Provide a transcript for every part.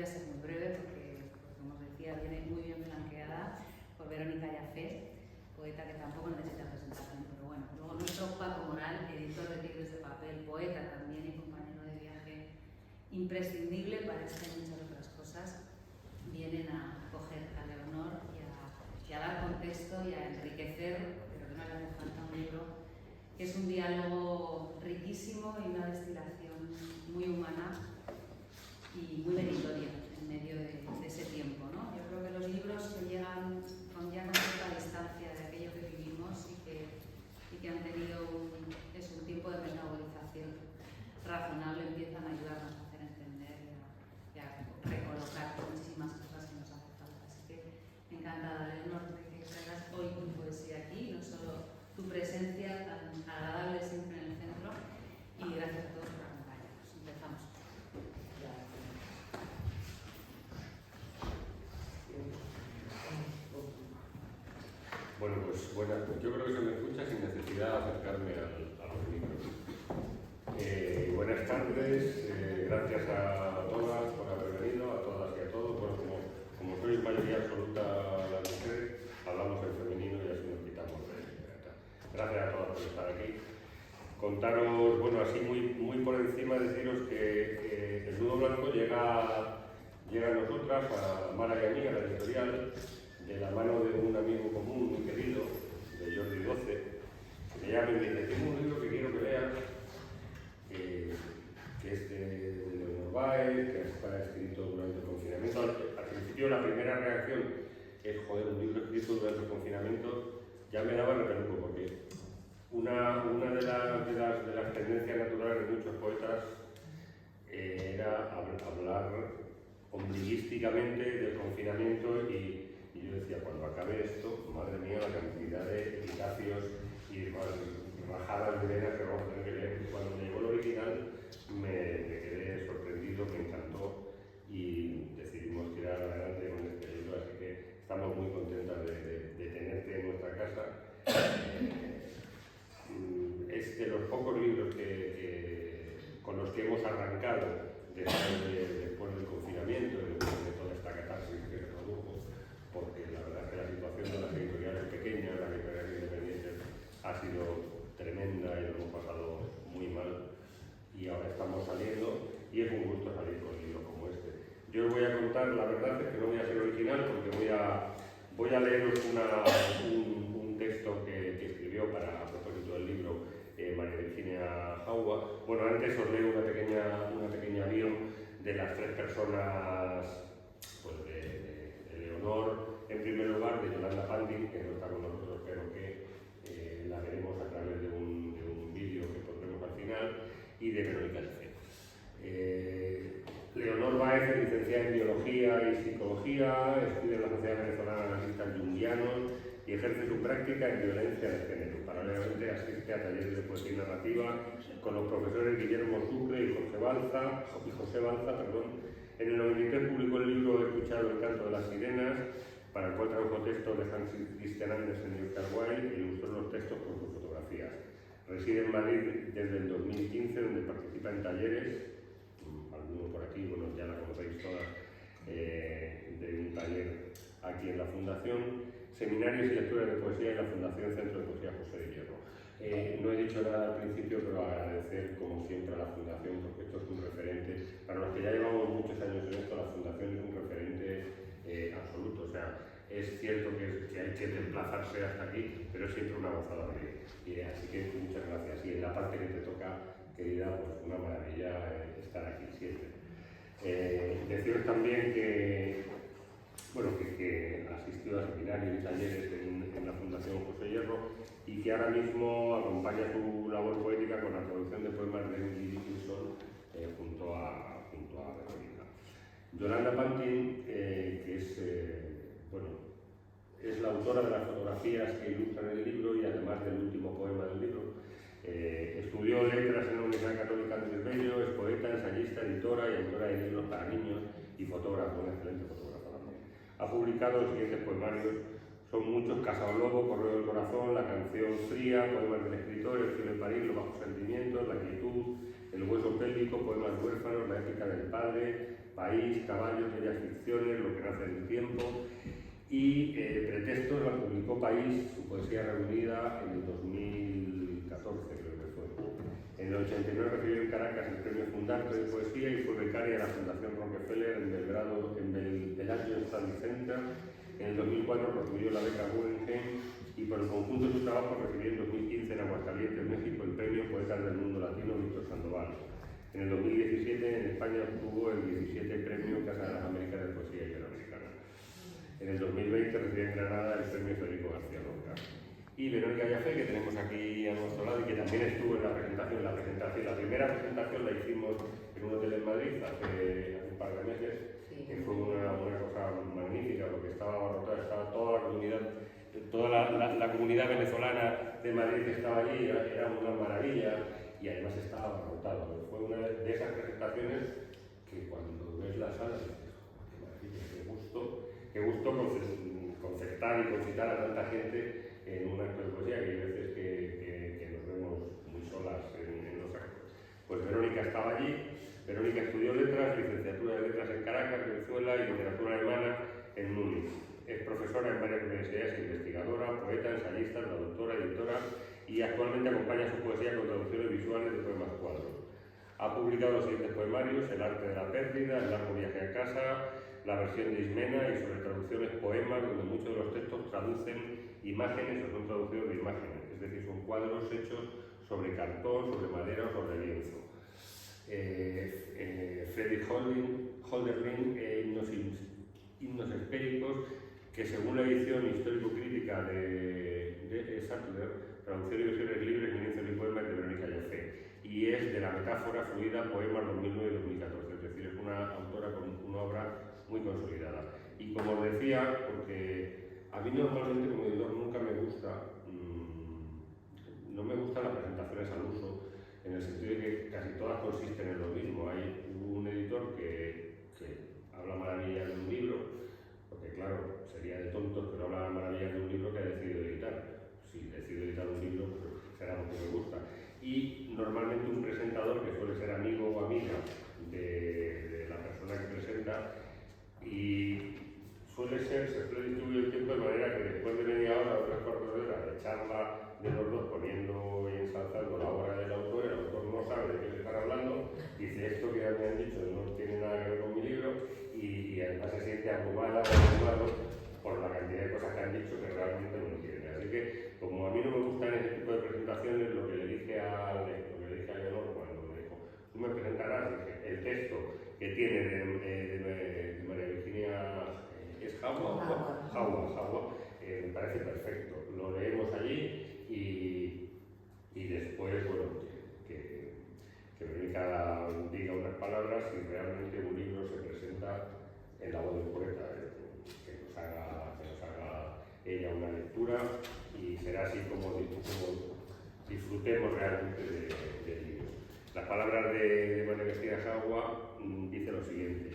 a ser muy breve porque, como os decía, viene muy bien flanqueada por Verónica Yafé, poeta que tampoco necesita presentación, pero bueno. Luego nuestro Paco Moral, editor de Tigres de Papel, poeta también y compañero de viaje imprescindible para esta y muchas otras cosas, vienen a acoger a Leonor y a dar contexto y a enriquecer, pero que no le hace falta un libro, que es un diálogo riquísimo y una destilación muy humana y muy meritoria en medio de ese tiempo, ¿no? Yo creo que los libros que llegan con ya con cierta distancia de aquello que vivimos y que han tenido un tiempo de metabolización razonable empiezan a ayudarnos a hacer entender y a recolocar muchísimas cosas que nos hacen falta. Así que encantada, Leonor, de que traigas hoy tu poesía aquí, no solo tu presencia tan agradable siempre en el centro, y gracias a todos por acompañarnos. Empezamos. Bueno, pues yo creo que se me escucha sin necesidad de acercarme a los micros. Buenas tardes, gracias a todas por haber venido, a todas y a todos. Bueno, como soy mayoría absoluta las mujeres, hablamos en femenino y así nos quitamos de... Gracias a todas por estar aquí. Contaros, bueno, así muy por encima, deciros que el Nudo Blanco llega a nosotras, a Mara y a mí, a la editorial, de la mano de un amigo común muy querido, de Jordi Doce, que me llama y me dice: tengo un libro que quiero que leas, que es de Leonor Baez, que está escrito durante el confinamiento. Al principio la primera reacción es: joder, un libro escrito durante el confinamiento. Ya me daba repeluco, porque una de las tendencias naturales de muchos poetas era hablar ombliguísticamente del confinamiento, y yo decía, cuando acabe esto, madre mía, la cantidad de epitafios y rajadas de venas que vamos a tener que leer. Cuando me llegó el original me quedé sorprendido, me encantó y decidimos tirar adelante con este libro, así que estamos muy contentas de tenerte en nuestra casa. Es de los pocos libros con los que hemos arrancado después del confinamiento y después de toda esta catarsis que se produjo, porque la verdad es que la situación de las editoriales pequeñas, las editoriales independientes, ha sido tremenda y lo hemos pasado muy mal, y ahora estamos saliendo y es un gusto salir con libros como este. Yo os voy a contar, la verdad es que no voy a ser original porque voy a leeros un texto que escribió a propósito del libro María Virginia Jaua. Bueno, antes os leo una pequeña bio de las tres personas, pues de Leonor, en primer lugar, de Yolanda Pandin, que no está con nosotros, pero que la veremos a través de un vídeo que pondremos al final, y de Verónica Yafé. Leonor Baez es licenciada en Biología y Psicología, estudia en la Sociedad Venezolana de Analistas Jungianos y ejerce su práctica en violencia de género. Paralelamente asiste a talleres de poesía y narrativa con los profesores Guillermo Sucre y José Balza. En el 93 publicó el libro He escuchado el canto de las sirenas, para el cual tradujo textos de Hans Christian Andersen y Oscar Wilde e ilustró los textos con sus fotografías. Reside en Madrid desde el 2015, donde participa en talleres, algunos por aquí, bueno, ya la conocéis todas, de un taller aquí en la Fundación, seminarios y lecturas de poesía en la Fundación Centro de Poesía José de Hierro. No he dicho nada al principio, pero agradecer como siempre a la Fundación, porque esto es un referente. Para los que ya llevamos muchos años en esto, la Fundación es un referente absoluto. O sea, es cierto que hay que desplazarse hasta aquí, pero es siempre una gozada venir. Así que muchas gracias. Y en la parte que te toca, querida, pues una maravilla estar aquí siempre. Deciros también que asistió a seminarios y talleres en la Fundación José Hierro, y que ahora mismo acompaña su labor poética con la traducción de poemas de Emily Dickinson junto a Verónica. Yolanda Pandin, que es la autora de las fotografías que ilustran el libro y además del último poema del libro. Estudió letras en la Universidad Católica Andrés Bello, es poeta, ensayista, editora y autora de libros para niños y fotógrafa, una excelente fotógrafa también. Ha publicado los siguientes poemarios: son muchos: Casa o Lobo, Correo del Corazón, La Canción Fría, Poemas del Escritor, El Cielo de París, Los Bajos Sentimientos, La Quietud, El hueso pélvico, poemas huérfanos, La ética del padre, País, Caballos, Bellas ficciones, Lo que nace del tiempo. Y Pretextos la publicó País, su poesía reunida, en el 2014, creo que fue. En el 89 recibió en Caracas el premio Fundarte de Poesía y fue becaria de la Fundación Rockefeller en Belgrado, en el Bellagio Study Center. En el 2004 recibió la beca Guggenheim y por el conjunto de su trabajo recibió en 2015 en Aguascalientes, México, el premio Poetas del Mundo Latino Víctor Sandoval. En el 2017 en España obtuvo el 17 premio Casa de las Américas de Poesía Iberoamericana. En el 2020 recibió en Granada el premio Federico García Lorca. Y Verónica Jaffe, que tenemos aquí a nuestro lado y que también estuvo en la presentación. La primera presentación la hicimos en un hotel en Madrid hace un par de meses, que fue una cosa magnífica, porque estaba abarrotada, estaba toda la comunidad, la comunidad venezolana de Madrid que estaba allí, era una maravilla y además estaba abarrotado. Fue una de esas presentaciones que cuando ves la sala dices, oh, qué maravilla, qué gusto concertar y concitar a tanta gente en un acto de poesía, que hay veces que nos vemos muy solas en los actos. Pues Verónica estaba allí. Verónica estudió letras, licenciatura de letras en Caracas, Venezuela, y literatura alemana en Múnich. Es profesora en varias universidades, investigadora, poeta, ensayista, traductora, editora, y actualmente acompaña su poesía con traducciones visuales de poemas cuadros. Ha publicado los siguientes poemarios: El arte de la pérdida, El largo viaje a casa, La versión de Ismena, y sobre traducciones poemas, donde muchos de los textos traducen imágenes o son traducidos de imágenes, es decir, son cuadros hechos sobre cartón, sobre madera o sobre lienzo. Friedrich Hölderlin, himnos espéricos, que según la edición histórico-crítica de Sattler, traducción y versiones libres, lienzos y poemas de Verónica Jaffe, y es de la metáfora fluida Poemas 2009-2014, es decir, es una autora con una obra muy consolidada. Y como os decía, porque a mí normalmente como editor nunca me gusta, no me gustan las presentaciones al uso, en el sentido de que casi todas consisten en lo mismo. Hay un editor que habla maravillas de un libro, porque claro, sería de tontos, pero habla maravillas de un libro que ha decidido editar. Si decido editar un libro, pues será porque me gusta. Y normalmente un presentador que suele ser amigo o amiga de la persona que presenta, y se suele distribuir el tiempo de manera que después de media hora o 3/4 de hora de charla de los dos poniendo y ensalzando la obra del autor, el autor no sabe de qué le están hablando, dice esto que ya me han dicho no tiene nada que ver con mi libro, y además se siente abrumado por la cantidad de cosas que han dicho que realmente no entiende. Así que, como a mí no me gustan ese tipo de presentaciones, lo que le dije a Leonor cuando me dijo, tú me presentarás el texto que tiene de María Virginia, ¿es Jaua? Me parece perfecto. Lo leemos allí y después, bueno, que Verónica diga unas palabras y realmente un libro se presenta en la voz del poeta, que nos haga ella una lectura, y será así como disfrutemos realmente del libro. Las palabras de María Virginia Jaua dice lo siguiente.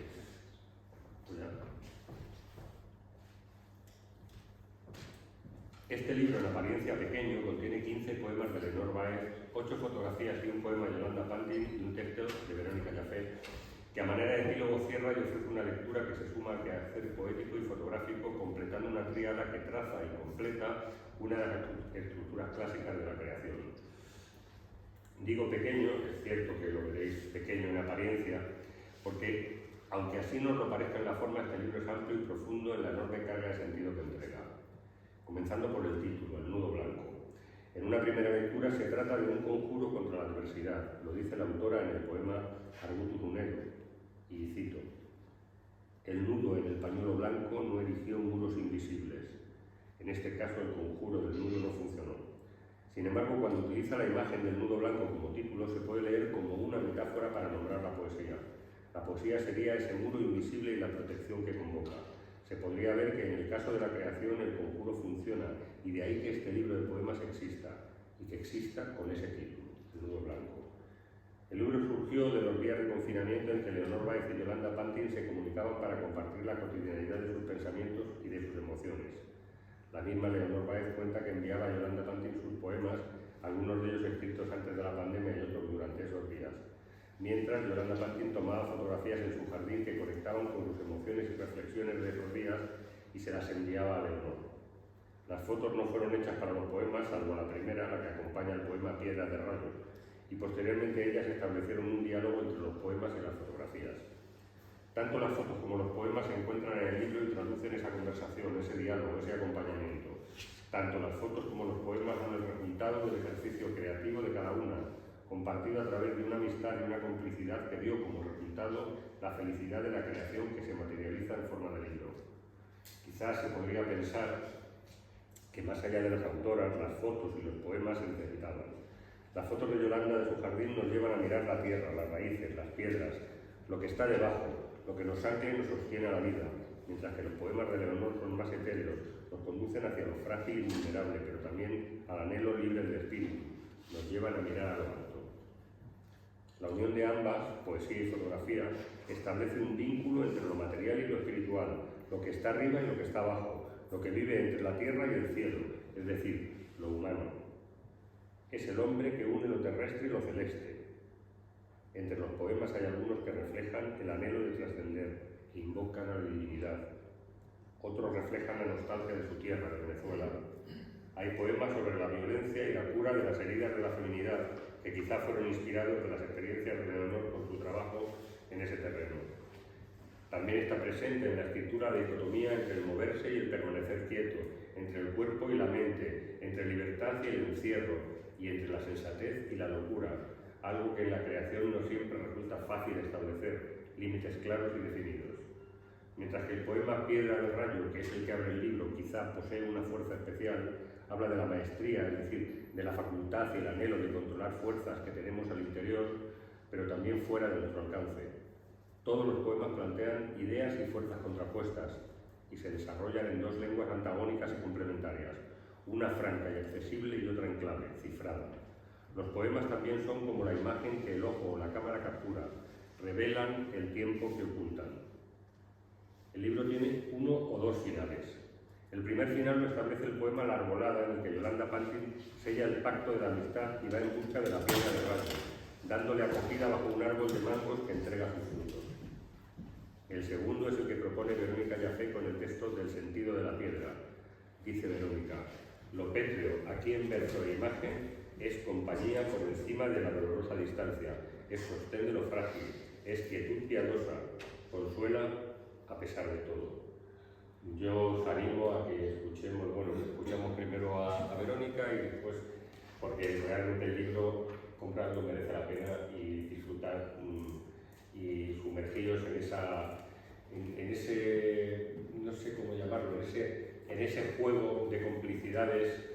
Este libro, en apariencia pequeño, contiene 15 poemas de Leonor Baez, 8 fotografías y un poema de Yolanda Pantin y un texto de Verónica Jaffe, que a manera de epílogo cierra y ofrece una lectura que se suma al quehacer poético y fotográfico, completando una tríada que traza y completa una de las estructuras clásicas de la creación. Digo pequeño, es cierto que lo veréis pequeño en apariencia, porque, aunque así nos lo parezca en la forma, este libro es amplio y profundo en la enorme carga de sentido que entrega. Comenzando por el título, El nudo blanco. En una primera lectura se trata de un conjuro contra la adversidad, lo dice la autora en el poema Argutus Unero, y cito: el nudo en el pañuelo blanco no erigió muros invisibles. En este caso el conjuro del nudo no funcionó. Sin embargo, cuando utiliza la imagen del nudo blanco como título, se puede leer como una metáfora para nombrar la poesía. La poesía sería ese muro invisible y la protección que convoca. Se podría ver que en el caso de la creación el conjuro funciona, y de ahí que este libro de poemas exista, y que exista con ese título, El nudo blanco. El libro surgió de los días de confinamiento en que Leonor Baez y Yolanda Pantin se comunicaban para compartir la cotidianidad de sus pensamientos y de sus emociones. La misma Leonor Baez cuenta que enviaba a Yolanda Pantin sus poemas, algunos de ellos escritos antes de la pandemia y otros durante esos días. mientras Yolanda Pantin tomaba fotografías en su jardín que conectaban con sus emociones y reflexiones de esos días y se las enviaba a Leonor. Las fotos no fueron hechas para los poemas, salvo la primera, la que acompaña el poema Piedras de Rayo, y posteriormente ellas establecieron un diálogo entre los poemas y las fotografías. Tanto las fotos como los poemas se encuentran en el libro y traducen esa conversación, ese diálogo, ese acompañamiento. Tanto las fotos como los poemas son el resultado del ejercicio creativo de cada una, compartido a través de una amistad y una complicidad que dio como resultado la felicidad de la creación que se materializa en forma de libro. Quizás se podría pensar que más allá de las autoras, las fotos y los poemas se necesitaban. Las fotos de Yolanda de su jardín nos llevan a mirar la tierra, las raíces, las piedras, lo que está debajo, lo que nos ancla y nos sostiene a la vida, mientras que los poemas de Leonor son más etéreos, nos conducen hacia lo frágil y vulnerable, pero también al anhelo libre del espíritu, nos llevan a mirar a lo alto. La unión de ambas, poesía y fotografía, establece un vínculo entre lo material y lo espiritual, lo que está arriba y lo que está abajo, lo que vive entre la tierra y el cielo, es decir, lo humano. Es el hombre que une lo terrestre y lo celeste. Entre los poemas hay algunos que reflejan el anhelo de trascender, que invocan a la divinidad. Otros reflejan la nostalgia de su tierra, de Venezuela. Hay poemas sobre la violencia y la cura de las heridas de la feminidad, que quizá fueron inspirados de las experiencias de Leonor con su trabajo en ese terreno. También está presente en la escritura la dicotomía entre el moverse y el permanecer quieto, entre el cuerpo y la mente, entre libertad y el encierro, y entre la sensatez y la locura, algo que en la creación no siempre resulta fácil establecer, límites claros y definidos. Mientras que el poema Piedra de Rayo, que es el que abre el libro, quizá posee una fuerza especial, habla de la maestría, es decir, de la facultad y el anhelo de controlar fuerzas que tenemos al interior, pero también fuera de nuestro alcance. Todos los poemas plantean ideas y fuerzas contrapuestas y se desarrollan en dos lenguas antagónicas y complementarias, una franca y accesible y otra en clave, cifrada. Los poemas también son como la imagen que el ojo o la cámara captura, revelan el tiempo que ocultan. El libro tiene uno o dos finales. El primer final lo establece el poema La Arbolada, en el que Yolanda Pantin sella el pacto de la amistad y va en busca de la piedra de rayo, dándole acogida bajo un árbol de mangos que entrega sus frutos. El segundo es el que propone Verónica Jaffe con el texto del sentido de la piedra. Dice Verónica: lo pétreo, aquí en verso e imagen, es compañía por encima de la dolorosa distancia, es sostén de lo frágil, es quietud piadosa, consuela a pesar de todo. Yo os animo a que escuchemos, escuchamos primero a Verónica y después, porque realmente el libro, comprarlo merece la pena y disfrutar y sumergiros en ese, no sé cómo llamarlo, en ese juego de complicidades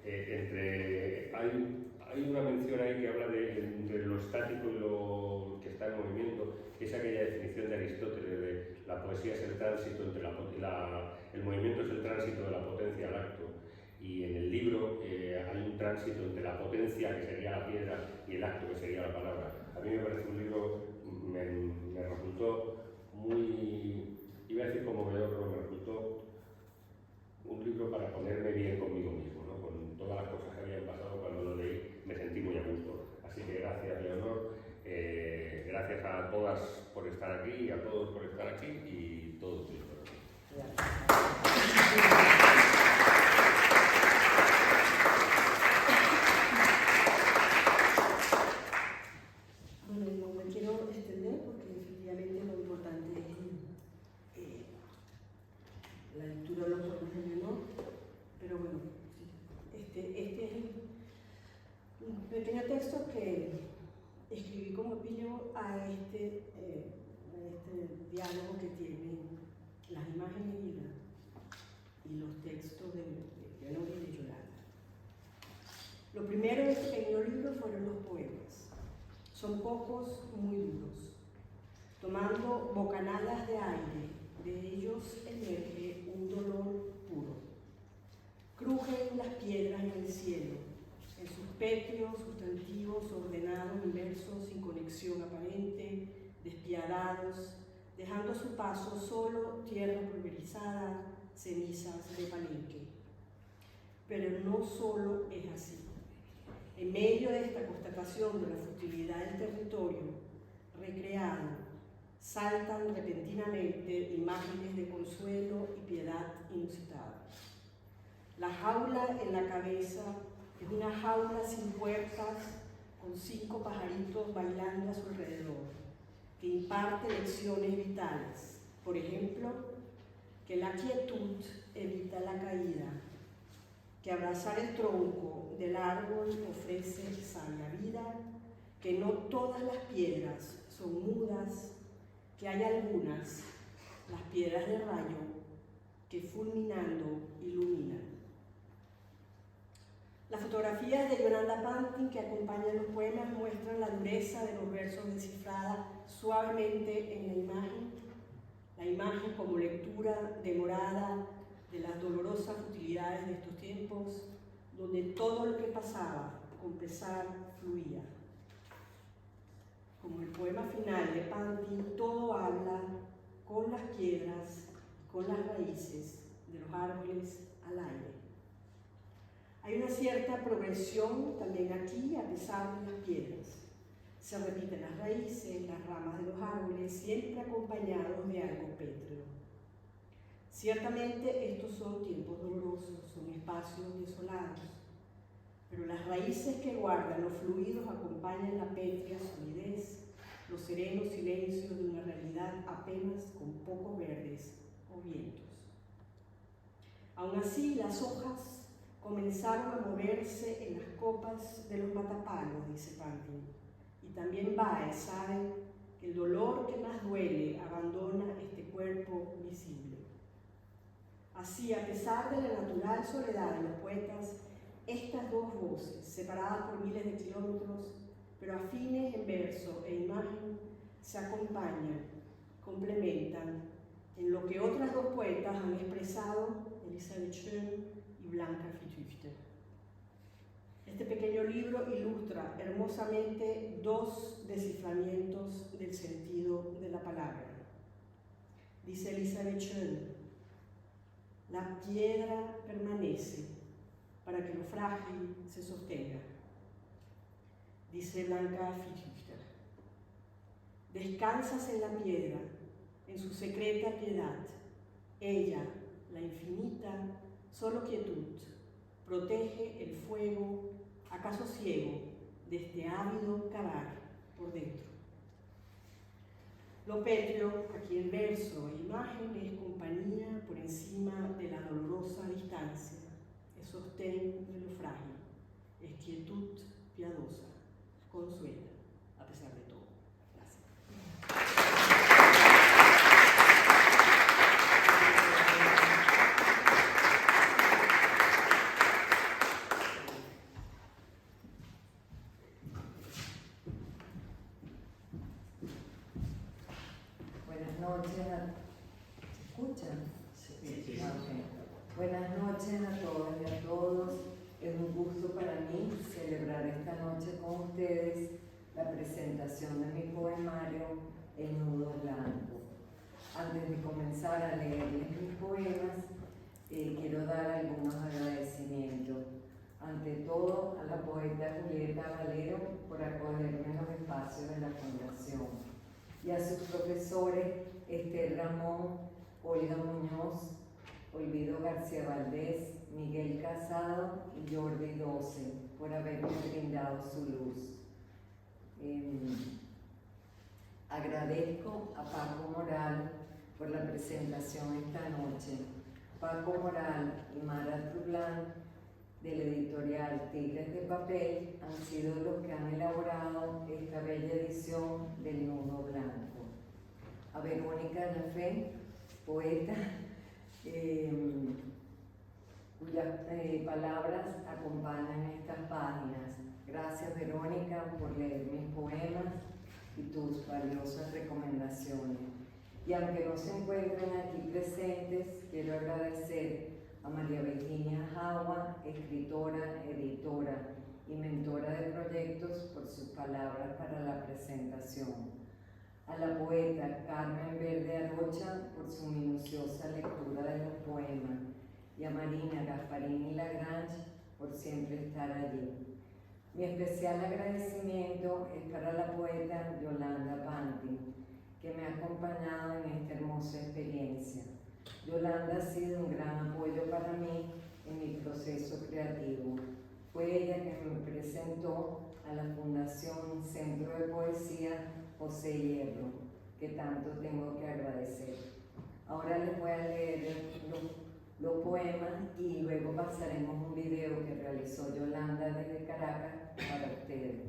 entre... Hay una mención ahí que habla entre lo estático y lo que está en movimiento, que es aquella definición de Aristóteles de la poesía es el tránsito entre el movimiento es el tránsito de la potencia al acto, y en el libro hay un tránsito entre la potencia, que sería la piedra, y el acto, que sería la palabra. A mí me parece un libro, me resultó muy, iba a decir conmovedor, pero me resultó un libro para ponerme bien conmigo mismo, ¿no? Con todas las cosas que habían pasado cuando lo leí, me sentí muy a gusto. Así que gracias, Leonor, gracias a todas por estar aquí y a todos por estar aquí y todo tuyo. Bueno, no me quiero extender porque efectivamente lo importante es la lectura de los poemas de Leonor, pero bueno, este es un pequeño texto que escribí como epílogo a este diálogo que tienen las imágenes y los textos de Leonor y de Yolanda. Lo primero de este pequeño libro fueron los poemas. Son pocos, muy duros. Tomando bocanadas de aire, de ellos emerge un dolor puro. Crujen las piedras en el cielo, en sus pétreos, sustantivos ordenados y versos sin conexión aparente, despiadados, dejando a su paso solo tierra pulverizada, cenizas de Palenque. Pero no solo es así. En medio de esta constatación de la futilidad del territorio, recreado, saltan repentinamente imágenes de consuelo y piedad inusitadas. La jaula en la cabeza es una jaula sin puertas, con 5 pajaritos bailando a su alrededor, que imparte lecciones vitales. Por ejemplo, que la quietud evita la caída, que abrazar el tronco del árbol ofrece sana vida, que no todas las piedras son mudas, que hay algunas, las piedras de rayo, que fulminando iluminan. Las fotografías de Yolanda Pantin que acompañan los poemas muestran la dureza de los versos descifrada suavemente en la imagen como lectura demorada de las dolorosas futilidades de estos tiempos, donde todo lo que pasaba con pesar fluía. Como el poema final de Pantin, todo habla con las piedras, con las raíces de los árboles al aire. Hay una cierta progresión también aquí, a pesar de las piedras. Se repiten las raíces, las ramas de los árboles, siempre acompañados de algo pétreo. Ciertamente estos son tiempos dolorosos, son espacios desolados, pero las raíces que guardan los fluidos acompañan la pétrea solidez, los serenos silencios de una realidad apenas con pocos verdes o vientos. Aún así, las hojas comenzaron a moverse en las copas de los matapalos, dice Pantin. Y también Baez sabe que el dolor que más duele abandona este cuerpo visible. Así, a pesar de la natural soledad de los poetas, estas dos voces, separadas por miles de kilómetros, pero afines en verso e imagen, se acompañan, complementan en lo que otras dos poetas han expresado, Elisabeth Schön y Blanca Fittüfte. Este pequeño libro ilustra hermosamente 2 desciframientos del sentido de la palabra. Dice Elisabeth Schön: la piedra permanece para que lo frágil se sostenga. Dice Blanca Fittüfte: descansas en la piedra, en su secreta piedad. Ella, la infinita, solo quietud, protege el fuego, acaso ciego, de este ávido cavar por dentro. Lo pétreo, aquí en verso e imagen, es compañía por encima de la dolorosa distancia, es sostén de lo frágil, es quietud piadosa, consuela, a pesar de todo. Gracias. Buenas noches a todas y a todos. Es un gusto para mí celebrar esta noche con ustedes la presentación de mi poemario El nudo blanco. Antes de comenzar a leerles mis poemas, quiero dar algunos agradecimientos. Ante todo, a la poeta Julieta Valero por acogerme en los espacios de la Fundación, y a sus profesores Esther Ramón, Olga Muñoz, Olvido García Valdés, Miguel Casado y Jordi Doce por haberme brindado su luz. Agradezco a Paco Moral por la presentación esta noche. Paco Moral y Mara Trublán, del editorial Tigres de Papel, han sido los que han elaborado esta bella edición del Nudo Blanco. A Verónica Lafé, poeta, cuyas palabras acompañan estas páginas. Gracias, Verónica, por leer mis poemas y tus valiosas recomendaciones. Y aunque no se encuentren aquí presentes, quiero agradecer a María Virginia Jagua, escritora, editora y mentora de proyectos, por sus palabras para la presentación. A la poeta Carmen Verde Arocha por su minuciosa lectura de los poemas, y a Marina Gasparini Lagrange por siempre estar allí. Mi especial agradecimiento es para la poeta Yolanda Panti, que me ha acompañado en esta hermosa experiencia. Yolanda ha sido un gran apoyo para mí en mi proceso creativo. Fue ella que me presentó a la Fundación Centro de Poesía José Hierro, que tanto tengo que agradecer. Ahora les voy a leer los poemas y luego pasaremos un video que realizó Yolanda desde Caracas para ustedes.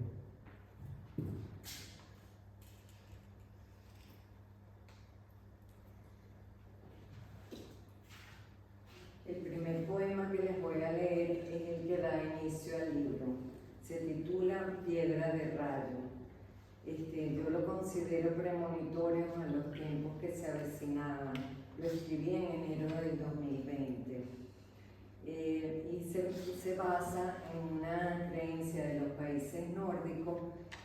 El primer poema que les voy a leer es el que da inicio al libro. Se titula Piedra de Rayo. Yo lo considero premonitorio a los tiempos que se avecinaban. Lo escribí en enero del 2020. Y se basa en una creencia de los países nórdicos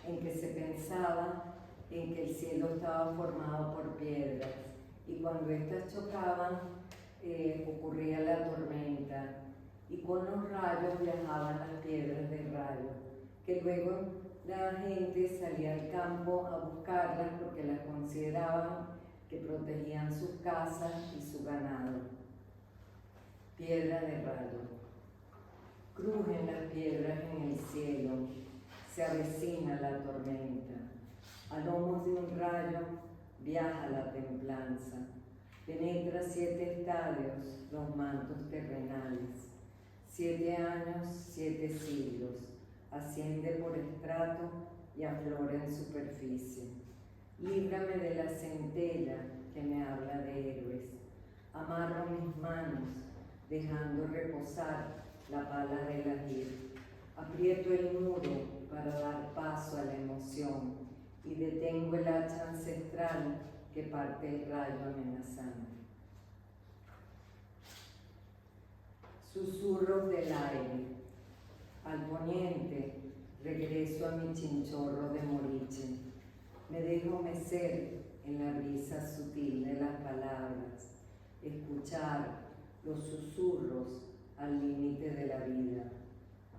en que se pensaba en que el cielo estaba formado por piedras y cuando estas chocaban ocurría la tormenta y con los rayos viajaban las piedras de rayo, que luego la gente salía al campo a buscarlas porque las consideraban que protegían sus casas y su ganado. Piedra de rayo. Crujen las piedras en el cielo, se avecina la tormenta. A lomos de un rayo viaja la templanza, penetra 7 estadios, los mantos terrenales. 7 años, 7 siglos, asciende por estrato y aflora en superficie. Líbrame de la centella que me habla de héroes. Amarro mis manos, dejando reposar la pala del agir. Aprieto el muro para dar paso a la emoción y detengo el hacha ancestral que parte el rayo amenazante. Susurros del aire. Al poniente regreso a mi chinchorro de moriche. Me dejo mecer en la brisa sutil de las palabras, escuchar los susurros al límite de la vida.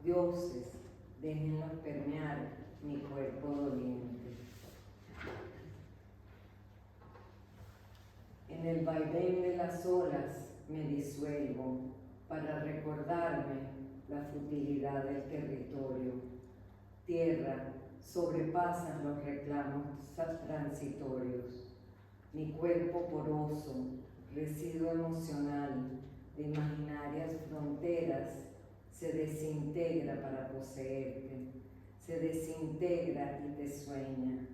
Dioses, déjenlos permear mi cuerpo doliente. En el vaivén de las olas me disuelvo para recordarme la futilidad del territorio. Tierra, sobrepasan los reclamos transitorios. Mi cuerpo poroso, residuo emocional de imaginarias fronteras, se desintegra para poseerte, se desintegra y te sueña.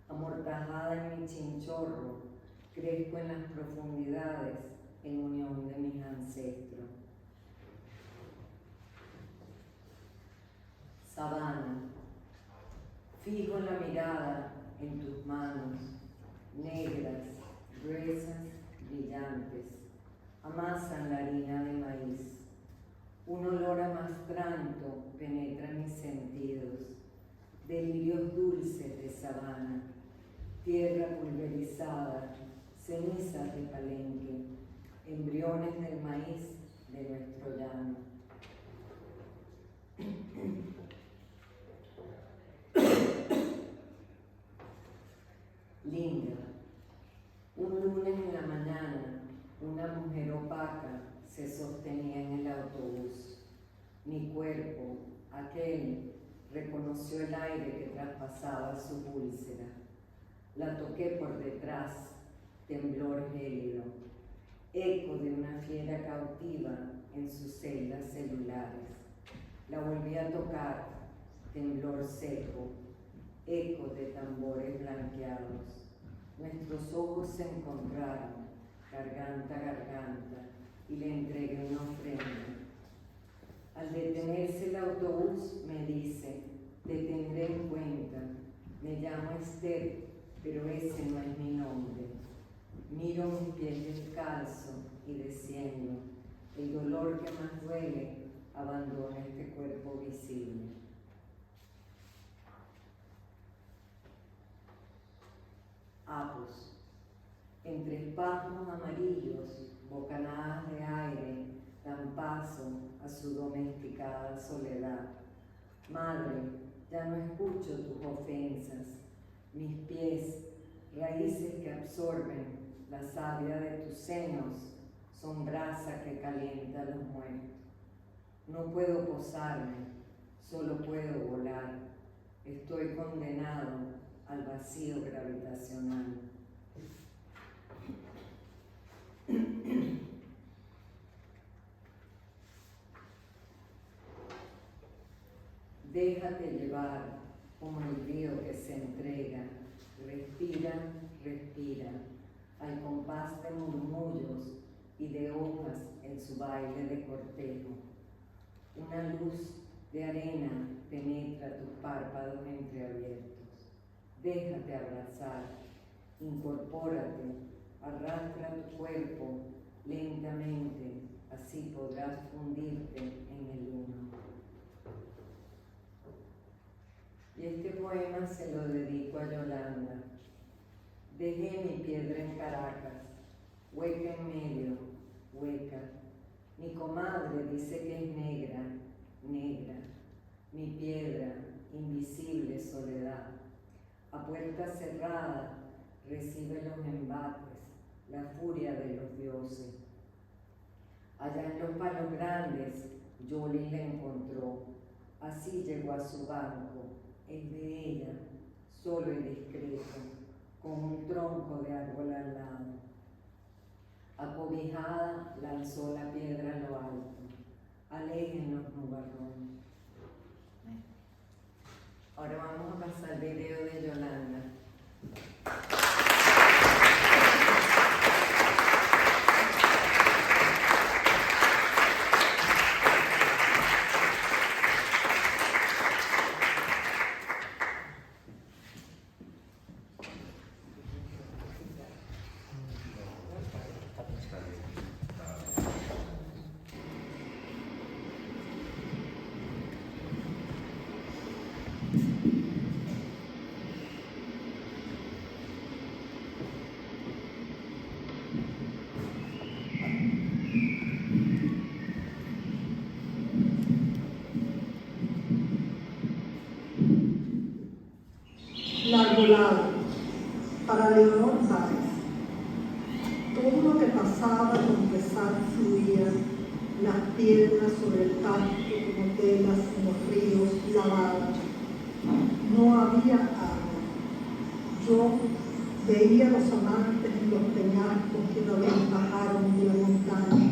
Amortajada en mi chinchorro, crezco en las profundidades en unión de mis ancestros. Sabana. Fijo la mirada en tus manos, negras, gruesas, brillantes, amasan la harina de maíz. Un olor amastranto penetra mis sentidos, delirios dulces de sabana, tierra pulverizada, cenizas de Palenque, embriones del maíz de nuestro llano. Linda. Un lunes en la mañana, una mujer opaca se sostenía en el autobús. Mi cuerpo, aquel, reconoció el aire que traspasaba su úlcera. La toqué por detrás, temblor gélido, eco de una fiera cautiva en sus celdas celulares. La volví a tocar, temblor seco, eco de tambores blanqueados. Nuestros ojos se encontraron, garganta a garganta, y le entregué una ofrenda. Al detenerse el autobús, me dice: te tendré en cuenta, me llamo Esther, pero ese no es mi nombre. Miro mis pies descalzos y desciendo. El dolor que más duele abandona este cuerpo visible. Apus. Entre espasmos amarillos, bocanadas de aire dan paso a su domesticada soledad. Madre, ya no escucho tus ofensas. Mis pies, raíces que absorben la savia de tus senos, son brasa que calienta a los muertos. No puedo posarme, solo puedo volar. Estoy condenado al vacío gravitacional. Déjate llevar como el río que se entrega. Respira, respira, al compás de murmullos y de hojas en su baile de cortejo. Una luz de arena penetra tus párpados entreabiertos. Déjate abrazar, incorpórate, arrastra tu cuerpo lentamente, así podrás fundirte en el uno. Y este poema se lo dedico a Yolanda. Dejé mi piedra en Caracas, hueca en medio, hueca. Mi comadre dice que es negra, negra. Mi piedra, invisible soledad. A puerta cerrada recibe los embates, la furia de los dioses. Allá en los palos grandes, Yoli la encontró. Así llegó a su banco, el de ella, solo y discreto, con un tronco de árbol al lado. Acobijada, lanzó la piedra a lo alto. Alejen los nubarrones. Ahora vamos a pasar al video de Yolanda. Largolado, para Leonor Sáenz. Todo lo que pasaba con pesar fluía, las piedras sobre el pasto como telas en los ríos lavadas. No había agua. Yo veía a los amantes en los peñascos que una vez bajaron de la montaña.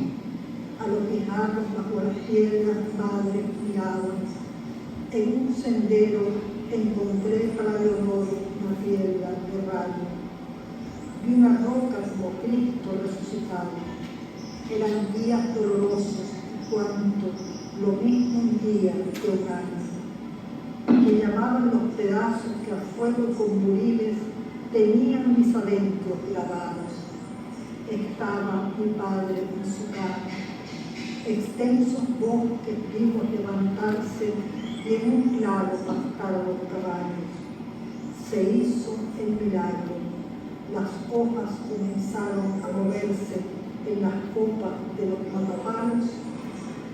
A los guijarros bajo las piedras madres miraban. En un sendero encontré para Leonor una piedra de rayo. Vi una roca como Cristo resucitado. Eran días dolorosos y cuanto, lo mismo un día que un año. Me llamaban los pedazos que a fuego con buriles tenían mis adentros grabados. Estaba mi padre en su casa. Extensos bosques vimos levantarse y en un claro pastaron los caballos. Se hizo el milagro. Las hojas comenzaron a moverse en las copas de los matapalos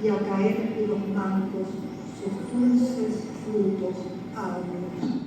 y a caer en los bancos sus dulces frutos áureos.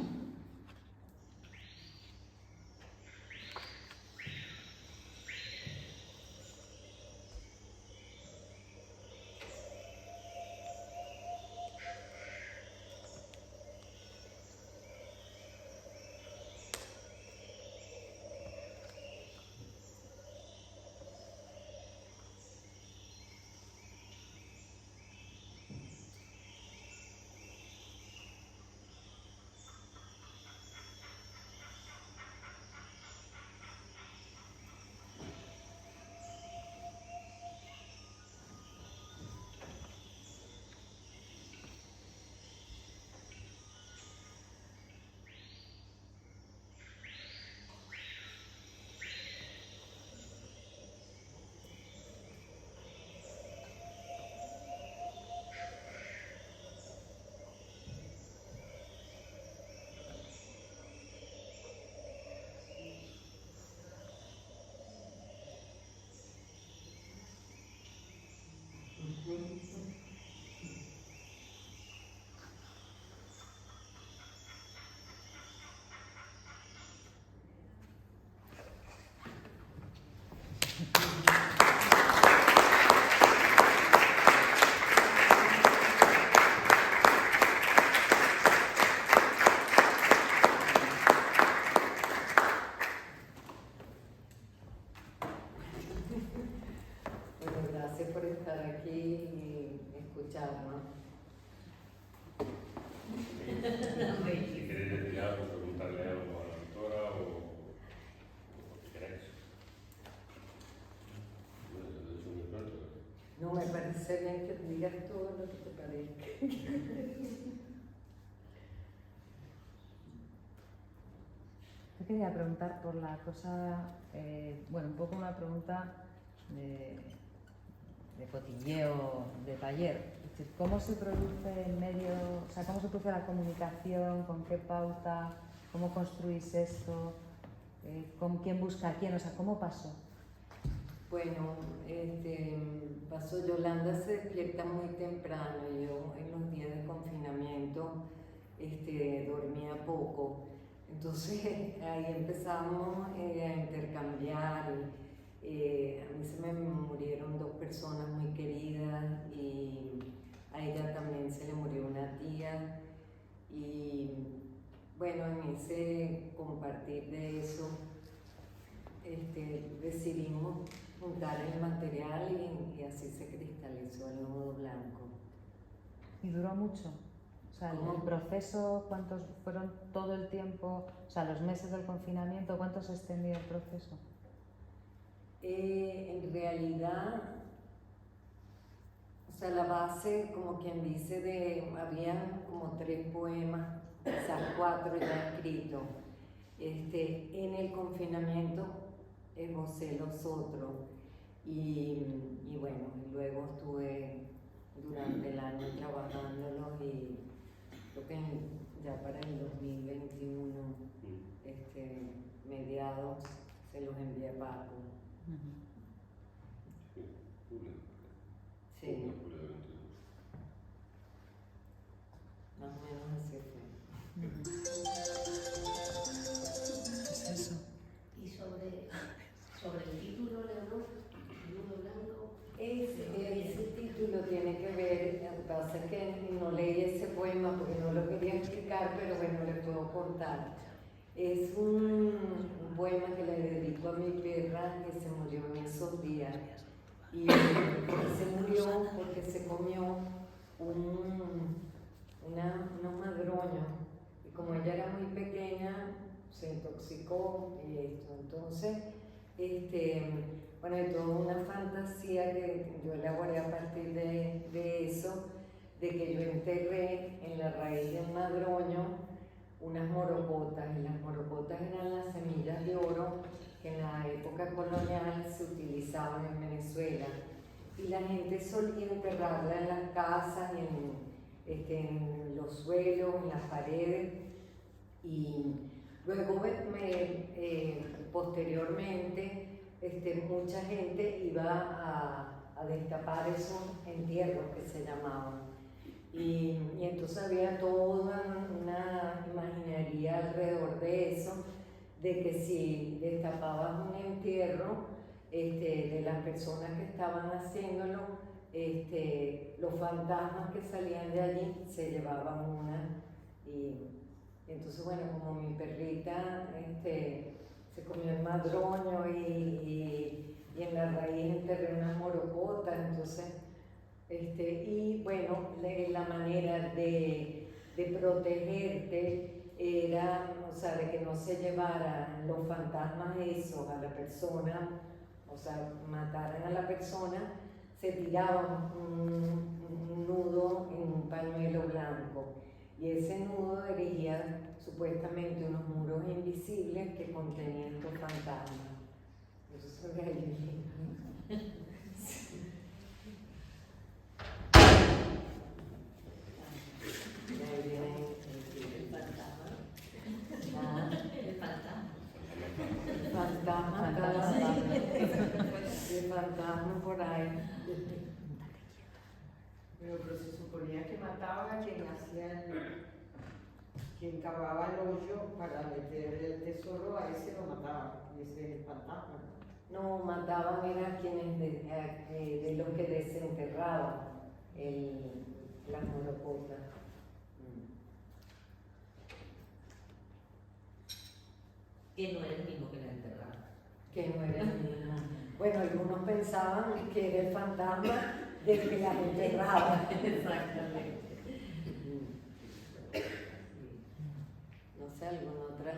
parece bien que digas todo lo que te parezca. Te quería preguntar por la cosa, bueno, un poco una pregunta de cotilleo, de taller. Es decir, ¿cómo se produce en medio, o sea, cómo se produce la comunicación, con qué pauta, cómo construís esto, con quién busca a quién, o sea, cómo pasó? Bueno, pasó, Yolanda se despierta muy temprano, yo en los días de confinamiento dormía poco, entonces ahí empezamos a intercambiar. A mí se me murieron 2 personas muy queridas y a ella también se le murió una tía, y bueno, en ese compartir de eso decidimos juntar el material y así se cristalizó el nudo blanco. ¿Y duró mucho? O sea, el proceso, ¿cuántos fueron todo el tiempo? O sea, los meses del confinamiento, ¿cuánto se extendió el proceso? En realidad, o sea, la base, como quien dice, habían como 3 poemas, quizás 4 ya escritos. En el confinamiento esbocé los otros y bueno, luego estuve durante el año trabajándolos y creo que ya para el 2021, mediados, se los envié a Paco. Sí, más o menos así fue. ¿Qué es eso? Y sobre el título, Leonor, Nudo Blanco. Ese título tiene que ver, lo que pasa es que no leí ese poema porque no lo quería explicar, pero bueno, le puedo contar. Es un poema que le dedico a mi perra que se murió en esos días. Y se murió porque se comió unos madroños. Y como ella era muy pequeña, se intoxicó y esto. Entonces, bueno, hay toda una fantasía que yo elaboré a partir de eso, de que yo enterré en la raíz de un madroño unas morocotas, y las morocotas eran las semillas de oro que en la época colonial se utilizaban en Venezuela. Y la gente solía enterrarla en las casas, en los suelos, en las paredes. Y luego, posteriormente, mucha gente iba a destapar esos entierros que se llamaban. Y entonces había toda una imaginería alrededor de eso, de que si destapabas un entierro de las personas que estaban haciéndolo, los fantasmas que salían de allí se llevaban una. Y entonces, bueno, como mi perrita se comió el madroño y en la raíz enterré unas morocotas, entonces, y bueno, la manera de protegerte era, o sea, de que no se llevaran los fantasmas esos a la persona, o sea, mataran a la persona, se tiraba un nudo en un pañuelo blanco. Y ese nudo erigía supuestamente unos muros invisibles que contenían estos fantasmas. Eso es de ahí. Sí. Y ahí viene El fantasma. Ah, El fantasma. el fantasma el fantasma por ahí. Pero se suponía que mataba a quien quien cavaba el hoyo para meter el tesoro, a ese lo mataba, y ese es el fantasma. No, mataban era quienes de los que desenterraban las morocotas. Que no era el mismo que la enterraba. Que no era el mismo. Bueno, algunos pensaban que era el fantasma del que las enterraba. Exactamente. No sé, ¿alguna otra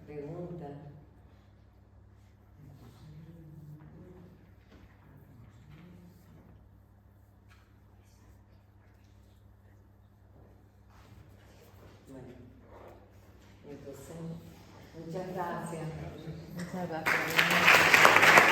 pregunta? Entonces, muchas gracias. Muchas gracias.